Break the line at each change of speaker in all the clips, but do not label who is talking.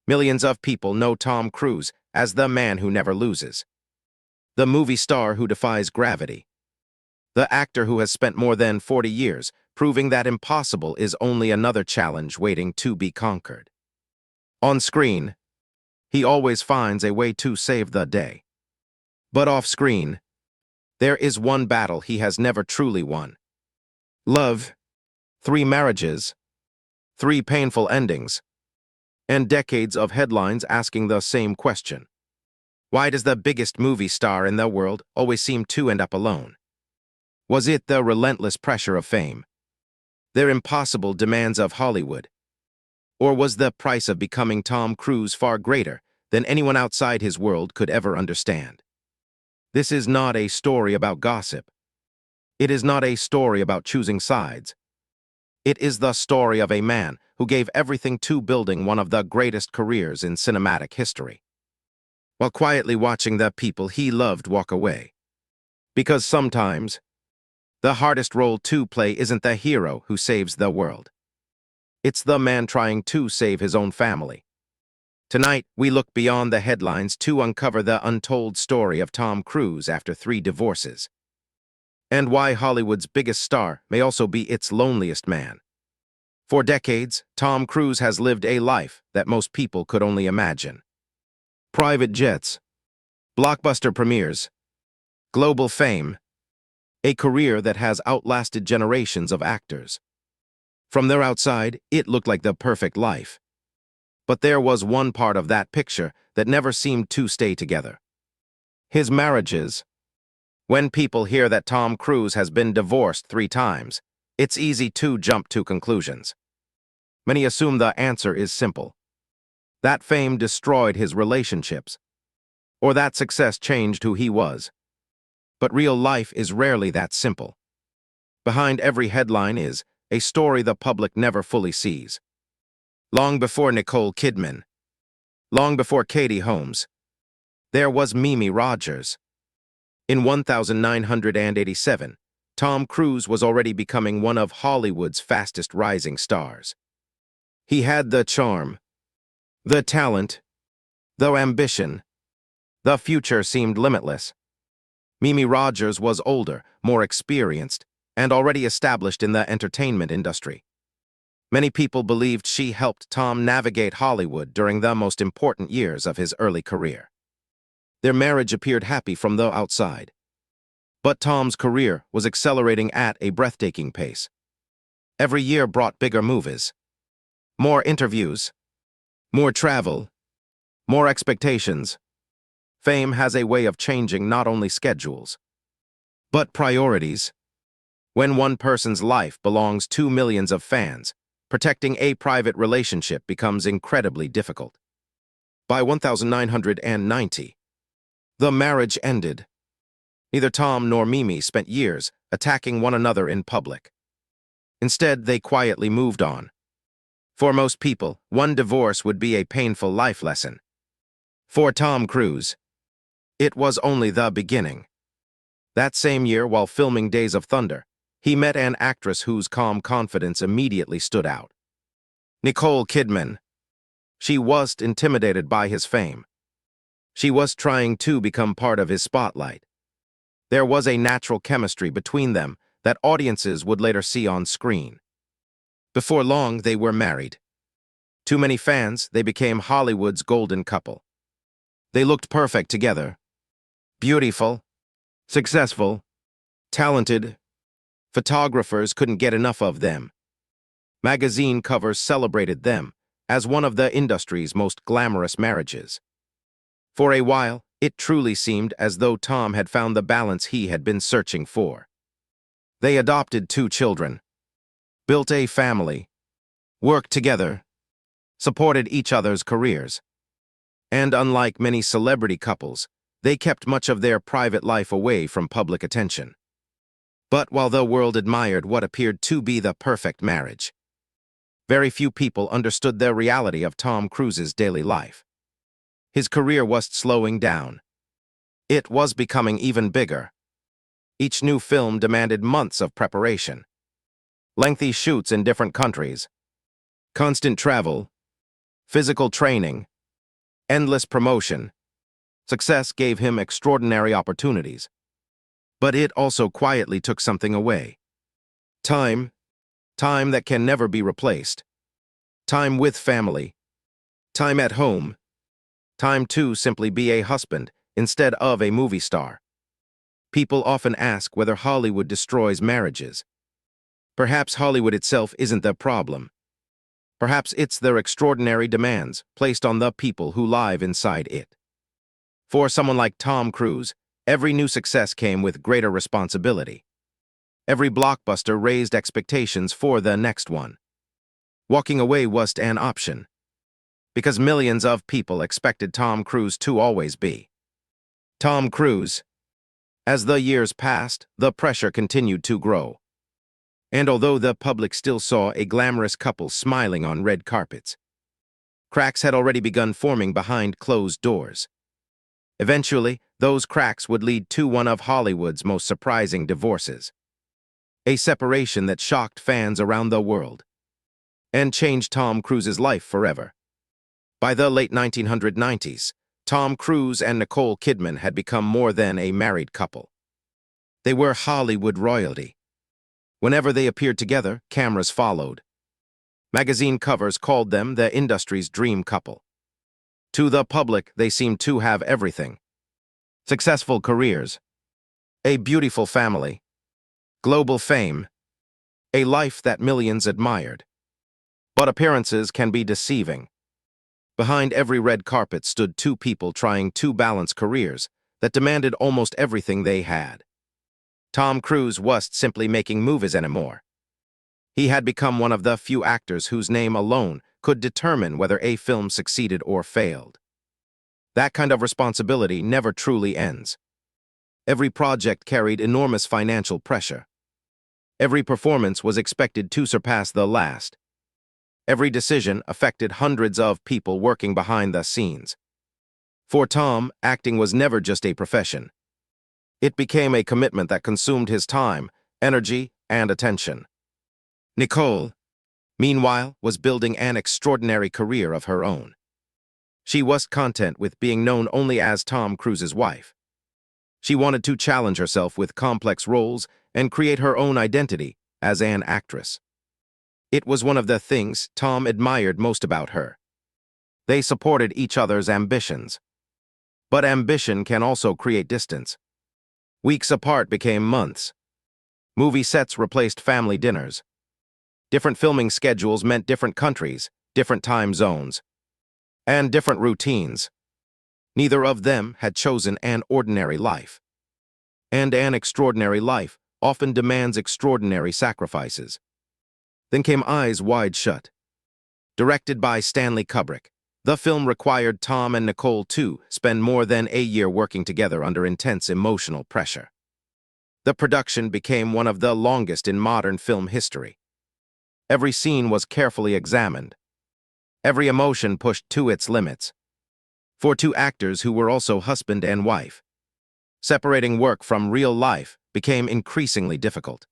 Millions of people know Tom Cruise as the man who never loses, the movie star who defies gravity, the actor who has spent more than 40 years proving that impossible is only another challenge waiting to be conquered. On screen, he always finds a way to save the day. But off-screen, there is one battle he has never truly won. Love, 3 marriages, 3 painful endings, and decades of headlines asking the same question. Why does the biggest movie star in the world always seem to end up alone? Was it the relentless pressure of fame, their impossible demands of Hollywood, or was the price of becoming Tom Cruise far greater than anyone outside his world could ever understand? This is not a story about gossip. It is not a story about choosing sides. It is the story of a man who gave everything to building one of the greatest careers in cinematic history, while quietly watching the people he loved walk away. Because sometimes, the hardest role to play isn't the hero who saves the world. It's the man trying to save his own family. Tonight, we look beyond the headlines to uncover the untold story of Tom Cruise after 3 divorces, and why Hollywood's biggest star may also be its loneliest man. For decades, Tom Cruise has lived a life that most people could only imagine. Private jets, blockbuster premieres, global fame, a career that has outlasted generations of actors. From their outside, it looked like the perfect life. But there was one part of that picture that never seemed to stay together: his marriages. When people hear that Tom Cruise has been divorced 3 times, it's easy to jump to conclusions. Many assume the answer is simple: that fame destroyed his relationships, or that success changed who he was. But real life is rarely that simple. Behind every headline is a story the public never fully sees. Long before Nicole Kidman, long before Katie Holmes, there was Mimi Rogers. In 1987, Tom Cruise was already becoming one of Hollywood's fastest rising stars. He had the charm, the talent, the ambition. The future seemed limitless. Mimi Rogers was older, more experienced, and already established in the entertainment industry. Many people believed she helped Tom navigate Hollywood during the most important years of his early career. Their marriage appeared happy from the outside. But Tom's career was accelerating at a breathtaking pace. Every year brought bigger movies, more interviews, more travel, more expectations. Fame has a way of changing not only schedules, but priorities. When one person's life belongs to millions of fans, protecting a private relationship becomes incredibly difficult. By 1990, the marriage ended. Neither Tom nor Mimi spent years attacking one another in public. Instead, they quietly moved on. For most people, one divorce would be a painful life lesson. For Tom Cruise, it was only the beginning. That same year, while filming Days of Thunder, he met an actress whose calm confidence immediately stood out. Nicole Kidman. She wasn't intimidated by his fame. She was trying to become part of his spotlight. There was a natural chemistry between them that audiences would later see on screen. Before long, they were married. Too many fans, they became Hollywood's golden couple. They looked perfect together. Beautiful, successful, talented. Photographers couldn't get enough of them. Magazine covers celebrated them as one of the industry's most glamorous marriages. For a while, it truly seemed as though Tom had found the balance he had been searching for. They adopted 2 children, built a family, worked together, supported each other's careers. And unlike many celebrity couples, they kept much of their private life away from public attention. But while the world admired what appeared to be the perfect marriage, very few people understood the reality of Tom Cruise's daily life. His career was slowing down. It was becoming even bigger. Each new film demanded months of preparation, lengthy shoots in different countries, constant travel, physical training, Endless promotion. Success gave him extraordinary opportunities. But it also quietly took something away. Time. Time that can never be replaced. Time with family. Time at home. Time to simply be a husband instead of a movie star. People often ask whether Hollywood destroys marriages. Perhaps Hollywood itself isn't the problem. Perhaps it's their extraordinary demands placed on the people who live inside it. For someone like Tom Cruise, every new success came with greater responsibility. Every blockbuster raised expectations for the next one. Walking away wasn't an option, because millions of people expected Tom Cruise to always be Tom Cruise. As the years passed, the pressure continued to grow. And although the public still saw a glamorous couple smiling on red carpets, cracks had already begun forming behind closed doors. Eventually, those cracks would lead to one of Hollywood's most surprising divorces. A separation that shocked fans around the world and changed Tom Cruise's life forever. By the late 1990s, Tom Cruise and Nicole Kidman had become more than a married couple. They were Hollywood royalty. Whenever they appeared together, cameras followed. Magazine covers called them the industry's dream couple. To the public, they seemed to have everything: successful careers, a beautiful family, global fame, a life that millions admired. But appearances can be deceiving. Behind every red carpet stood two people trying to balance careers that demanded almost everything they had. Tom Cruise wasn't simply making movies anymore. He had become one of the few actors whose name alone could determine whether a film succeeded or failed. That kind of responsibility never truly ends. Every project carried enormous financial pressure. Every performance was expected to surpass the last. Every decision affected hundreds of people working behind the scenes. For Tom, acting was never just a profession. It became a commitment that consumed his time, energy, and attention. Nicole, meanwhile, was building an extraordinary career of her own. She wasn't content with being known only as Tom Cruise's wife. She wanted to challenge herself with complex roles and create her own identity as an actress. It was one of the things Tom admired most about her. They supported each other's ambitions. But ambition can also create distance. Weeks apart became months. Movie sets replaced family dinners. Different filming schedules meant different countries, different time zones, and different routines. Neither of them had chosen an ordinary life. And an extraordinary life often demands extraordinary sacrifices. Then came Eyes Wide Shut. Directed by Stanley Kubrick, the film required Tom and Nicole to spend more than a year working together under intense emotional pressure. The production became one of the longest in modern film history. Every scene was carefully examined. Every emotion pushed to its limits. For two actors who were also husband and wife, separating work from real life became increasingly difficult.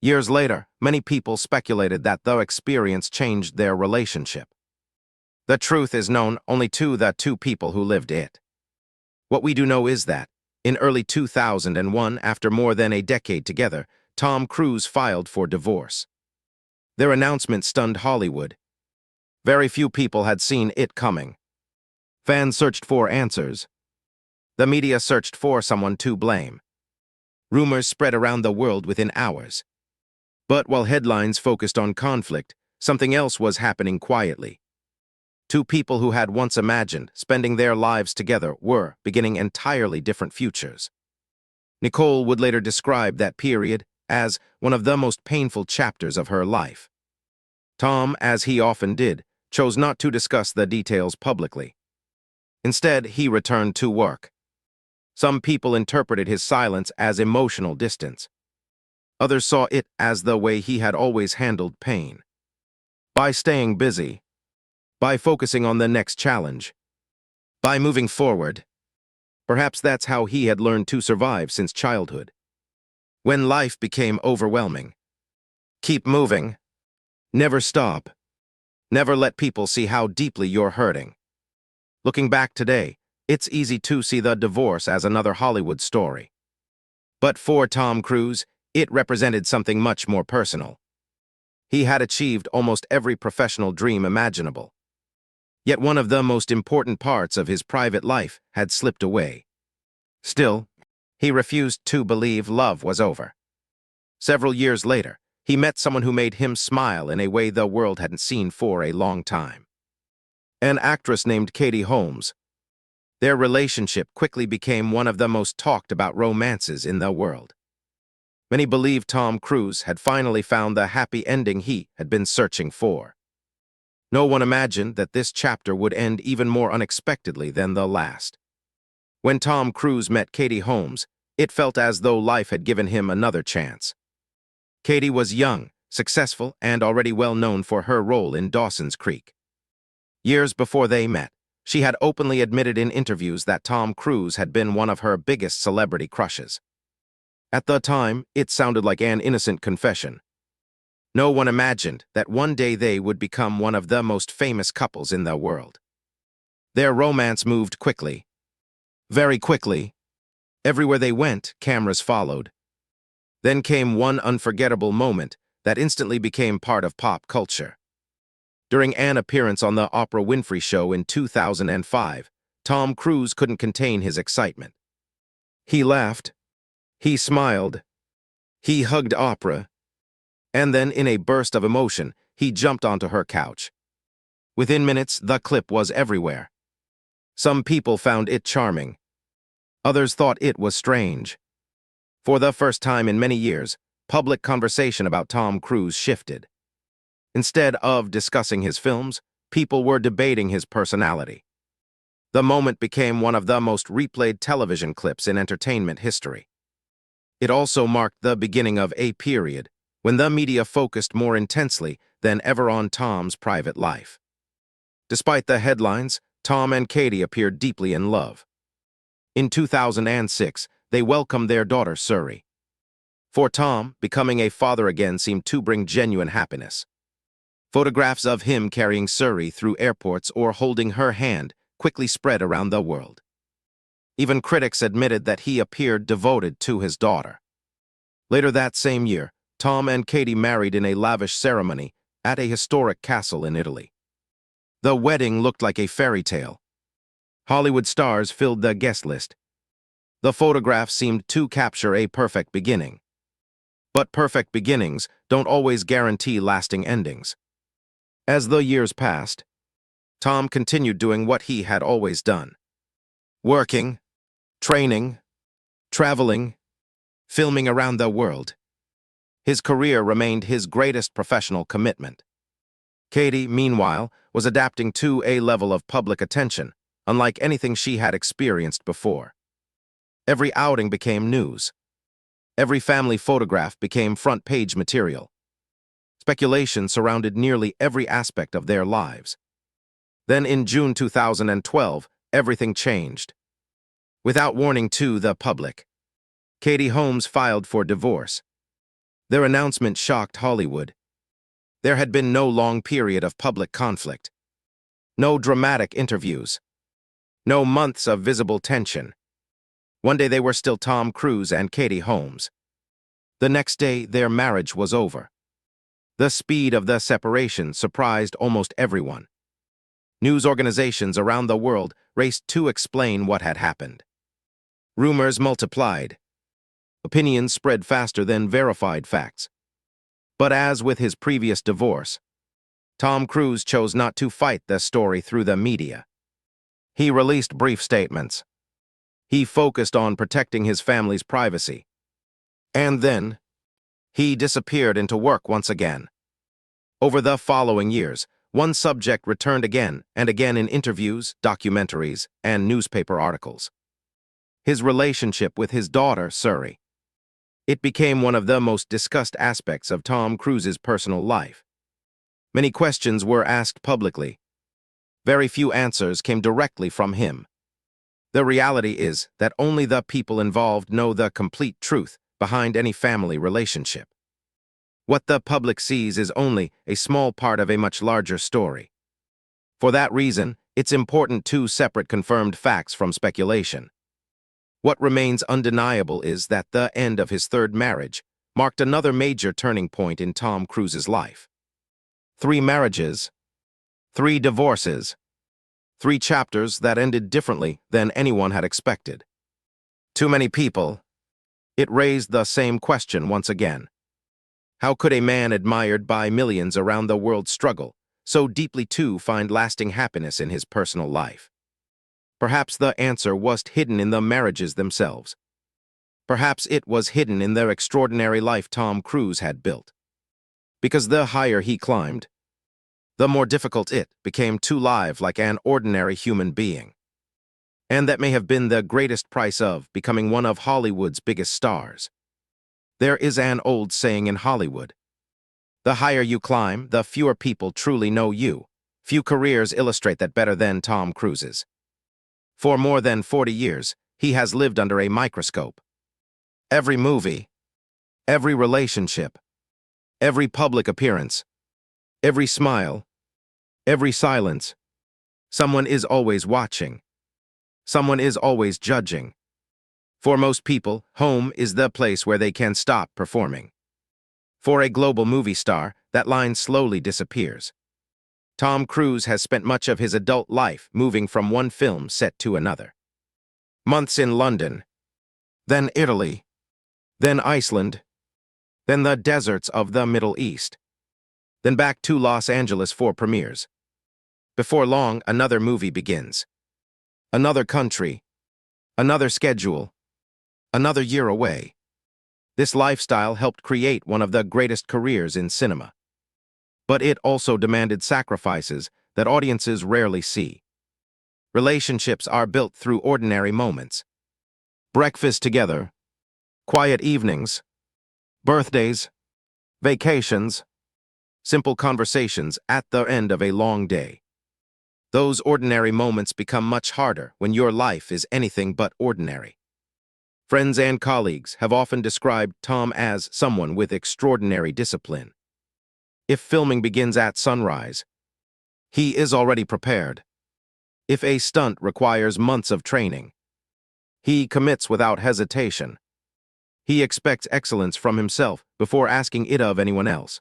Years later, many people speculated that the experience changed their relationship. The truth is known only to the two people who lived it. What we do know is that, in early 2001, after more than a decade together, Tom Cruise filed for divorce. Their announcement stunned Hollywood. Very few people had seen it coming. Fans searched for answers. The media searched for someone to blame. Rumors spread around the world within hours. But while headlines focused on conflict, something else was happening quietly. Two people who had once imagined spending their lives together were beginning entirely different futures. Nicole would later describe that period as one of the most painful chapters of her life. Tom, as he often did, chose not to discuss the details publicly. Instead, he returned to work. Some people interpreted his silence as emotional distance. Others saw it as the way he had always handled pain. By staying busy, by focusing on the next challenge, by moving forward. Perhaps that's how he had learned to survive since childhood. When life became overwhelming, keep moving. Never stop. Never let people see how deeply you're hurting. Looking back today, it's easy to see the divorce as another Hollywood story. But for Tom Cruise, it represented something much more personal. He had achieved almost every professional dream imaginable. Yet one of the most important parts of his private life had slipped away. Still, he refused to believe love was over. Several years later, he met someone who made him smile in a way the world hadn't seen for a long time. An actress named Katie Holmes. Their relationship quickly became one of the most talked about romances in the world. Many believed Tom Cruise had finally found the happy ending he had been searching for. No one imagined that this chapter would end even more unexpectedly than the last. When Tom Cruise met Katie Holmes, it felt as though life had given him another chance. Katie was young, successful, and already well known for her role in Dawson's Creek. Years before they met, she had openly admitted in interviews that Tom Cruise had been one of her biggest celebrity crushes. At the time, it sounded like an innocent confession. No one imagined that one day they would become one of the most famous couples in the world. Their romance moved quickly. Very quickly. Everywhere they went, cameras followed. Then came one unforgettable moment that instantly became part of pop culture. During an appearance on the Oprah Winfrey Show in 2005, Tom Cruise couldn't contain his excitement. He laughed. He smiled. He hugged Oprah. And then, in a burst of emotion, he jumped onto her couch. Within minutes, the clip was everywhere. Some people found it charming. Others thought it was strange. For the first time in many years, public conversation about Tom Cruise shifted. Instead of discussing his films, people were debating his personality. The moment became one of the most replayed television clips in entertainment history. It also marked the beginning of a period when the media focused more intensely than ever on Tom's private life. Despite the headlines, Tom and Katie appeared deeply in love. In 2006, they welcomed their daughter, Suri. For Tom, becoming a father again seemed to bring genuine happiness. Photographs of him carrying Suri through airports or holding her hand quickly spread around the world. Even critics admitted that he appeared devoted to his daughter. Later that same year, Tom and Katie married in a lavish ceremony at a historic castle in Italy. The wedding looked like a fairy tale. Hollywood stars filled the guest list. The photographs seemed to capture a perfect beginning. But perfect beginnings don't always guarantee lasting endings. As the years passed, Tom continued doing what he had always done. Working, training, traveling, filming around the world. His career remained his greatest professional commitment. Katie, meanwhile, was adapting to a level of public attention, unlike anything she had experienced before. Every outing became news. Every family photograph became front-page material. Speculation surrounded nearly every aspect of their lives. Then in June 2012, everything changed. Without warning to the public, Katie Holmes filed for divorce. Their announcement shocked Hollywood. There had been no long period of public conflict. No dramatic interviews. No months of visible tension. One day they were still Tom Cruise and Katie Holmes. The next day, their marriage was over. The speed of the separation surprised almost everyone. News organizations around the world raced to explain what had happened. Rumors multiplied. Opinions spread faster than verified facts. But as with his previous divorce, Tom Cruise chose not to fight the story through the media. He released brief statements. He focused on protecting his family's privacy. And then, he disappeared into work once again. Over the following years, one subject returned again and again in interviews, documentaries, and newspaper articles. His relationship with his daughter, Suri. It became one of the most discussed aspects of Tom Cruise's personal life. Many questions were asked publicly. Very few answers came directly from him. The reality is that only the people involved know the complete truth behind any family relationship. What the public sees is only a small part of a much larger story. For that reason, it's important two separate confirmed facts from speculation. What remains undeniable is that the end of his third marriage marked another major turning point in Tom Cruise's life. 3 marriages, 3 divorces, 3 chapters that ended differently than anyone had expected. Too many people. It raised the same question once again. How could a man admired by millions around the world struggle so deeply to find lasting happiness in his personal life? Perhaps the answer was hidden in the marriages themselves. Perhaps it was hidden in the extraordinary life Tom Cruise had built. Because the higher he climbed, the more difficult it became to live like an ordinary human being. And that may have been the greatest price of becoming one of Hollywood's biggest stars. There is an old saying in Hollywood: the higher you climb, the fewer people truly know you. Few careers illustrate that better than Tom Cruise's. For more than 40 years, he has lived under a microscope. Every movie, every relationship, every public appearance, every smile, every silence, someone is always watching. Someone is always judging. For most people, home is the place where they can stop performing. For a global movie star, that line slowly disappears. Tom Cruise has spent much of his adult life moving from one film set to another. Months in London, then Italy, then Iceland, then the deserts of the Middle East, then back to Los Angeles for premieres. Before long, another movie begins. Another country, another schedule, another year away. This lifestyle helped create one of the greatest careers in cinema. But it also demanded sacrifices that audiences rarely see. Relationships are built through ordinary moments. Breakfast together, quiet evenings, birthdays, vacations, simple conversations at the end of a long day. Those ordinary moments become much harder when your life is anything but ordinary. Friends and colleagues have often described Tom as someone with extraordinary discipline. If filming begins at sunrise, he is already prepared. If a stunt requires months of training, he commits without hesitation. He expects excellence from himself before asking it of anyone else.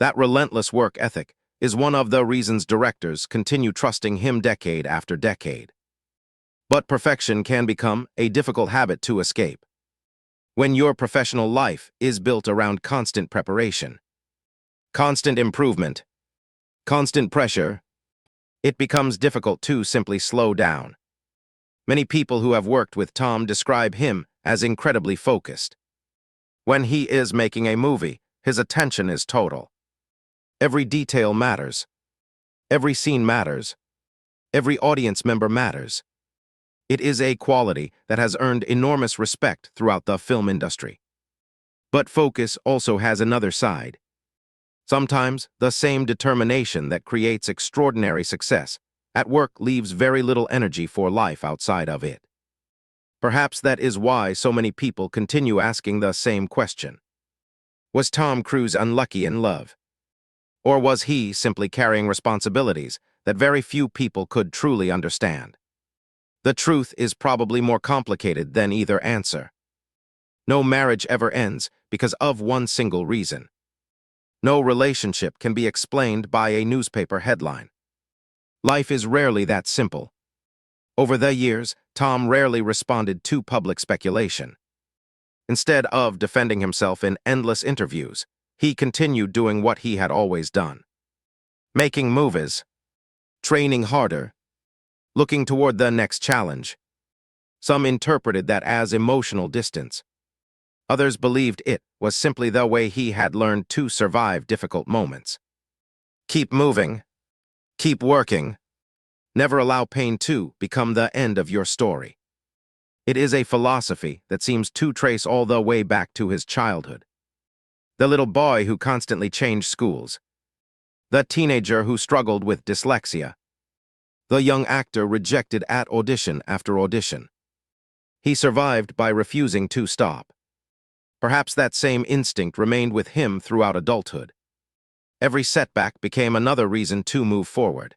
That relentless work ethic is one of the reasons directors continue trusting him decade after decade. But perfection can become a difficult habit to escape. When your professional life is built around constant preparation, constant improvement, constant pressure, it becomes difficult to simply slow down. Many people who have worked with Tom describe him as incredibly focused. When he is making a movie, his attention is total. Every detail matters. Every scene matters. Every audience member matters. It is a quality that has earned enormous respect throughout the film industry. But focus also has another side. Sometimes, the same determination that creates extraordinary success at work leaves very little energy for life outside of it. Perhaps that is why so many people continue asking the same question. Was Tom Cruise unlucky in love? Or was he simply carrying responsibilities that very few people could truly understand? The truth is probably more complicated than either answer. No marriage ever ends because of one single reason. No relationship can be explained by a newspaper headline. Life is rarely that simple. Over the years, Tom rarely responded to public speculation. Instead of defending himself in endless interviews, he continued doing what he had always done. Making movies, training harder, looking toward the next challenge. Some interpreted that as emotional distance. Others believed it was simply the way he had learned to survive difficult moments. Keep moving. Keep working. Never allow pain to become the end of your story. It is a philosophy that seems to trace all the way back to his childhood. The little boy who constantly changed schools. The teenager who struggled with dyslexia. The young actor rejected at audition after audition. He survived by refusing to stop. Perhaps that same instinct remained with him throughout adulthood. Every setback became another reason to move forward.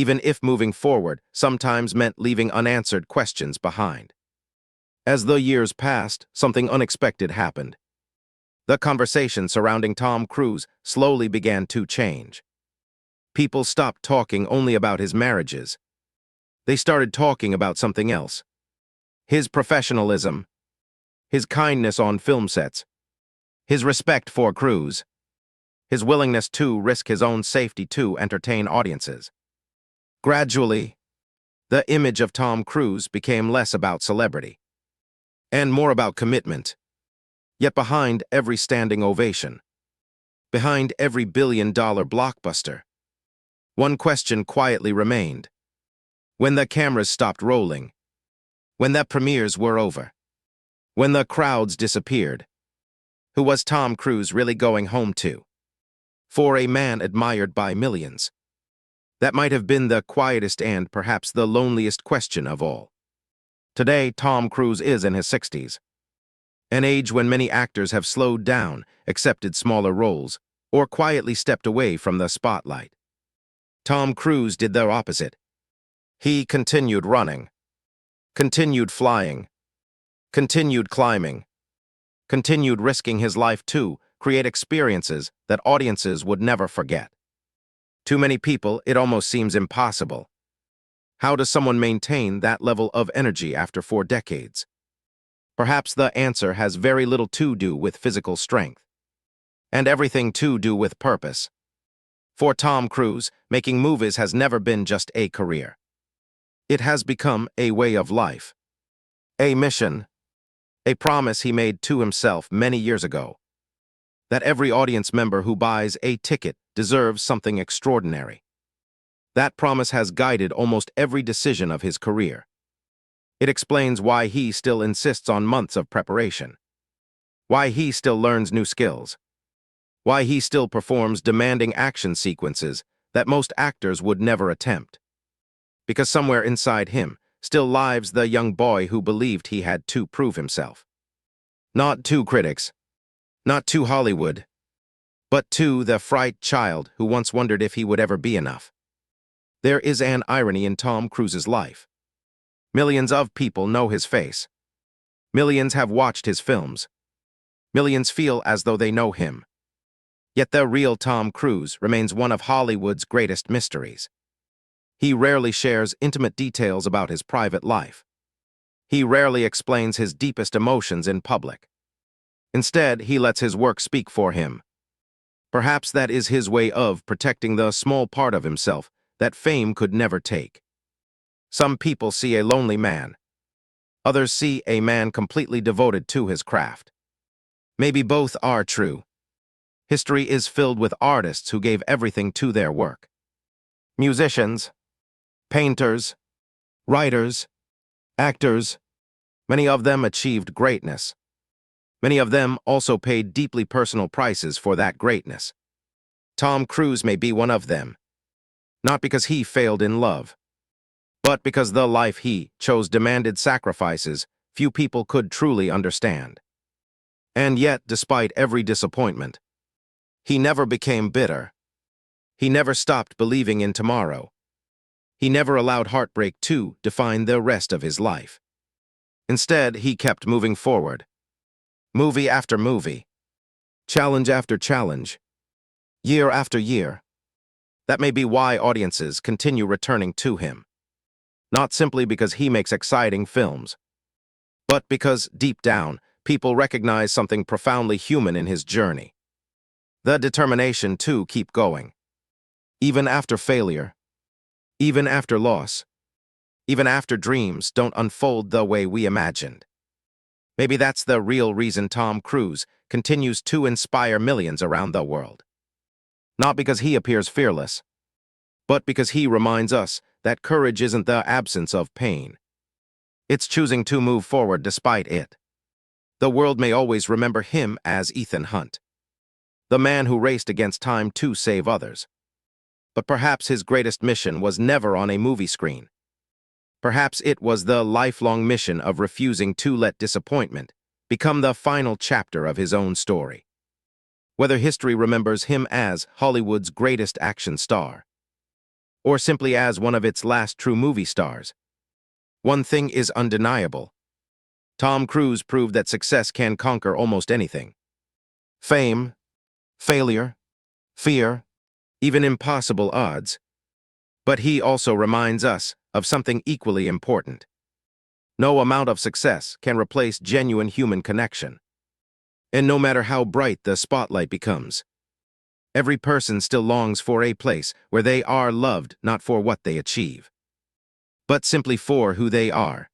even if moving forward sometimes meant leaving unanswered questions behind. As the years passed, something unexpected happened. The conversation surrounding Tom Cruise slowly began to change. People stopped talking only about his marriages. They started talking about something else. His professionalism, his kindness on film sets, his respect for Cruise, his willingness to risk his own safety to entertain audiences. Gradually, the image of Tom Cruise became less about celebrity and more about commitment. Yet behind every standing ovation, behind every billion-dollar blockbuster, one question quietly remained. When the cameras stopped rolling, when the premieres were over, when the crowds disappeared, who was Tom Cruise really going home to? For a man admired by millions, that might have been the quietest and perhaps the loneliest question of all. Today, Tom Cruise is in his 60s, an age when many actors have slowed down, accepted smaller roles, or quietly stepped away from the spotlight. Tom Cruise did the opposite. He continued running, continued flying, continued climbing, continued risking his life to create experiences that audiences would never forget. To many people, it almost seems impossible. How does someone maintain that level of energy after 4 decades? Perhaps the answer has very little to do with physical strength, and everything to do with purpose. For Tom Cruise, making movies has never been just a career. It has become a way of life, a mission, a promise he made to himself many years ago, that every audience member who buys a ticket deserves something extraordinary. That promise has guided almost every decision of his career. It explains why he still insists on months of preparation, why he still learns new skills, why he still performs demanding action sequences that most actors would never attempt. Because somewhere inside him still lives the young boy who believed he had to prove himself. Not to critics, not to Hollywood, but to the fright child who once wondered if he would ever be enough. There is an irony in Tom Cruise's life. Millions of people know his face. Millions have watched his films. Millions feel as though they know him. Yet the real Tom Cruise remains one of Hollywood's greatest mysteries. He rarely shares intimate details about his private life. He rarely explains his deepest emotions in public. Instead, he lets his work speak for him. Perhaps that is his way of protecting the small part of himself that fame could never take. Some people see a lonely man. Others see a man completely devoted to his craft. Maybe both are true. History is filled with artists who gave everything to their work. Musicians, painters, writers, actors, many of them achieved greatness. Many of them also paid deeply personal prices for that greatness. Tom Cruise may be one of them, not because he failed in love, but because the life he chose demanded sacrifices few people could truly understand. And yet, despite every disappointment, he never became bitter. He never stopped believing in tomorrow. He never allowed heartbreak to define the rest of his life. Instead, he kept moving forward. Movie after movie, challenge after challenge, year after year. That may be why audiences continue returning to him. Not simply because he makes exciting films, but because, deep down, people recognize something profoundly human in his journey. The determination to keep going. Even after failure, even after loss, even after dreams don't unfold the way we imagined. Maybe that's the real reason Tom Cruise continues to inspire millions around the world. Not because he appears fearless, but because he reminds us that courage isn't the absence of pain. It's choosing to move forward despite it. The world may always remember him as Ethan Hunt, the man who raced against time to save others. But perhaps his greatest mission was never on a movie screen. Perhaps it was the lifelong mission of refusing to let disappointment become the final chapter of his own story. Whether history remembers him as Hollywood's greatest action star, or simply as one of its last true movie stars. One thing is undeniable. Tom Cruise proved that success can conquer almost anything. Fame, failure, fear, even impossible odds. But he also reminds us of something equally important. No amount of success can replace genuine human connection. And no matter how bright the spotlight becomes, every person still longs for a place where they are loved not for what they achieve, but simply for who they are.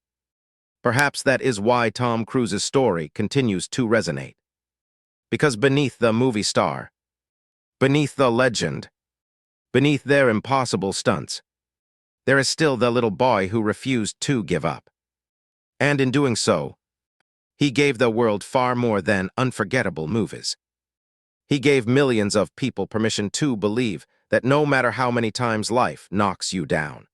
Perhaps that is why Tom Cruise's story continues to resonate. Because beneath the movie star, beneath the legend, beneath their impossible stunts, there is still the little boy who refused to give up. And in doing so, he gave the world far more than unforgettable movies. He gave millions of people permission to believe that no matter how many times life knocks you down,